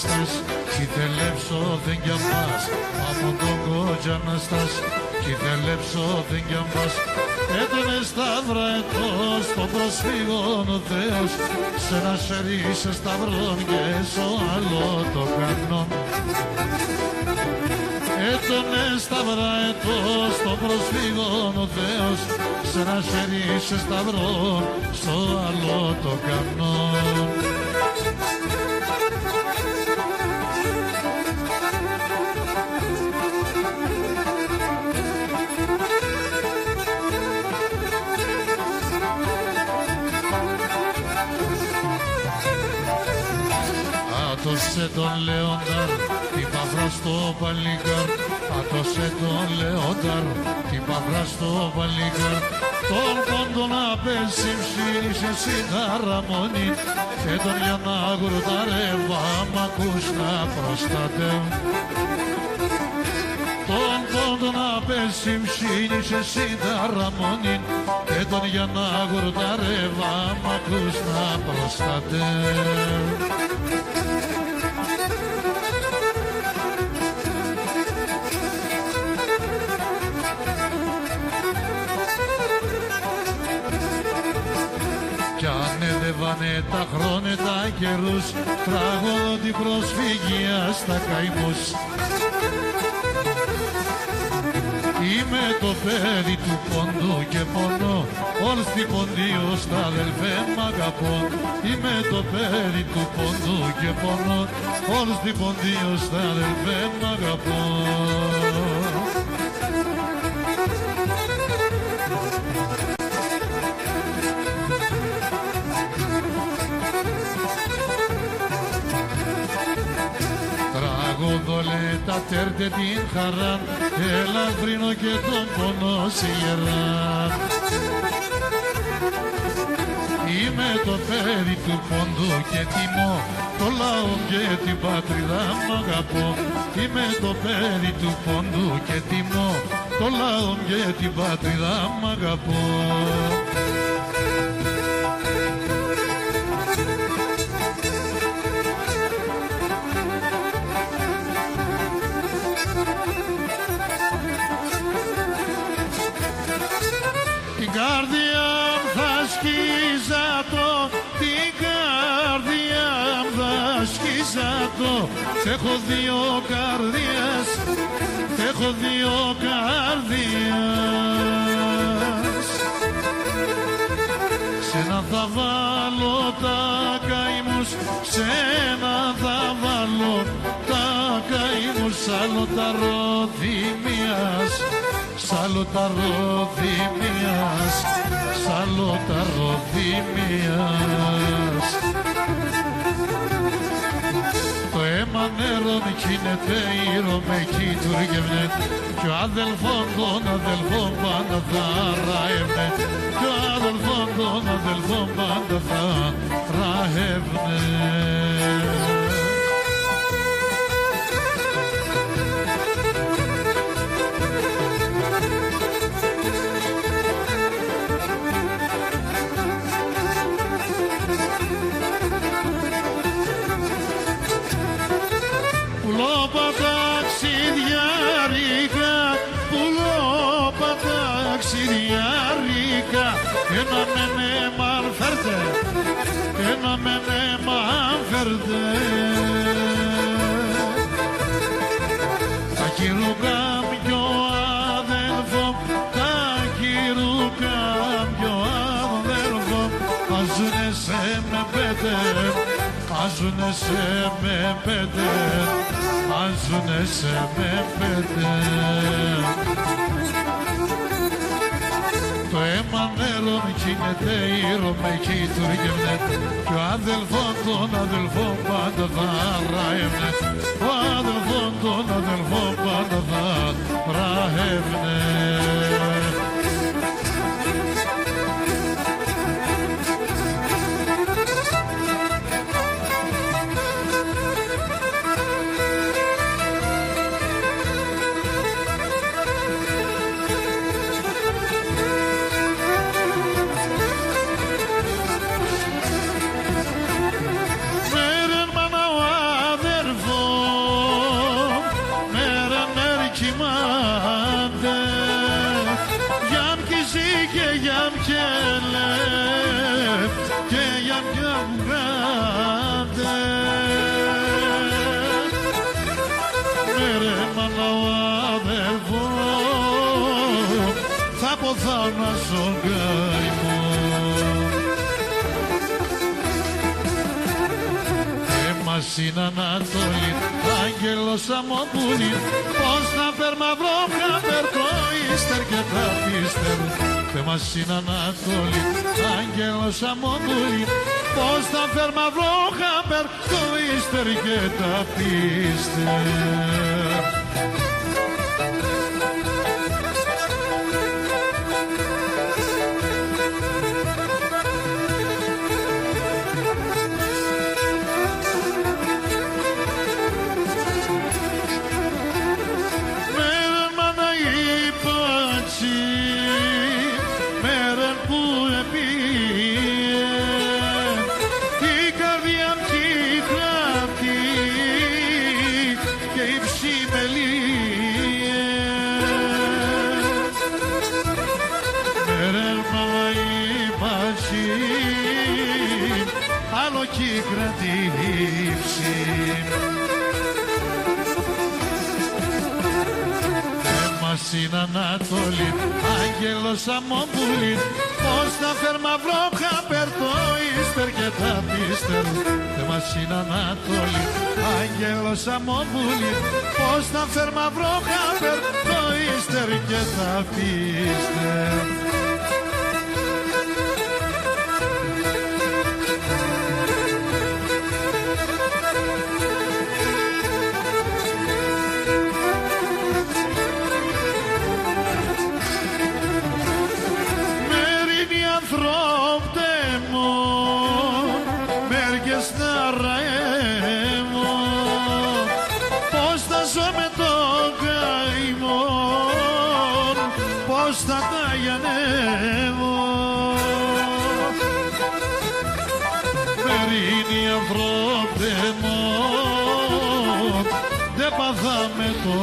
στας, κι θέλεψω δεν κι αμπάς, από τον κότζα να στας, κι θέλεψω δεν κι αμπάς. Έτονε σταύρα ετός, τον προσφύγων ο Θεός, σε ένα σερί σε σταυρών και σο άλλο το κανόν. Έτονε σταύρα ετός, τον προσφύγων ο Θεός, σε ένα σερί σε σταυρών, στο άλλο το κανόν. Άτωσε τον Λέονταρ, την παύρα στο παλικάρ. Άτωσε τον Λέονταρ, την παύρα στο παλικάρ. Τον πόντο να πέσει ψήνισε σιγάρα μονή, και τον για να γουρταρεύα μ' ακούς να προστατεύω. Τον πόντο να πέσει ψήνισε σιγάρα μονή, και τον για να γουρταρεύα μ' ακούς να προστατεύω. Κι ανέβαινε τα χρόνια τα καιρούς, τραγωδώ την προσφυγία στα καημούς. Είμαι το παιδί του πόντου και πονώ, όλους την ποντίους τα αδελφέ μ' αγαπώ. Είμαι το παιδί του πόντου και πονώ, όλους την ποντίους τα αδελφέ μ' αγαπώ. Τραγωδόλε τα τέρτε την χαρά, ελαφρύνω και τον πονό σε γερά. Είμαι το παιδί του πόντου και τιμώ, το λαό και την πατρίδα μ' αγαπώ. Είμαι το παιδί του πόντου και τιμώ, το λαό και την πατρίδα μ' αγαπώ. Την καρδιά μου θα σκίζα το, την καρδιά μου θα σκίζα το. Έχω δύο καρδιές, έχω δύο καρδιές. Σ' ένα θα βάλω τα καημούς, σ' ένα θα βάλω τα καημούς, άλλο τα ροδιμίας, σ' άλλο τα ροδιμίας, σ' άλλο τα ροδιμίας. Το αίμα νερό με κίνεται, ήρω με κοίτουργευνε, κι ο αδελφόν των αδελφών πάντα θα ραεύνε, κι ο αδελφόν των αδελφών πάντα θα ραεύνε. Ένα μενέ μαν φέρτε, ένα μενέ μαν φέρτε. Τα κυρούκα πιο αδελφό, τα κυρούκα πιο αδελφό, άζουνε σε με πέντε, άζουνε σε με πέντε, άζουνε σε με πέντε. Το αίμα νερό κίνεται, ήρω με κοίτουργευνε, κι ο αδελφόν των αδελφών πάντα θα ραεύνε, ο αδελφόν των αδελφών πάντα θα ραεύνε. και λεφ και για μια βγάτε μέρε μάνα ο αδερφός θα ποθάω να ζω καημό. Εμάς είναι Ανατολή, άγγελος αμμοπούλη, πώς να φερμαυρώ χαμπερ το ύστερ και τα πίστερ. Εμάς είναι Ανατολή, άγγελος αμμοπούλη, πώς να φερμαυρώ χαμπερ το ύστερ και τα πίστερ. Άλλο κι κρατήψη Εμάς είναι Ανατολή, άγγελος αμμοπούλη, πώς να φερμαυρώ χαμπερ το ύστερ και τα πίστερ. Εμάς είναι Ανατολή, άγγελος αμμοπούλη, πώς να φερμαυρώ χαμπερ το ύστερ και τα πίστερ. Πώς θα τα γιανεύω Μερίνη ανθρώπε μου δεν παθάμε το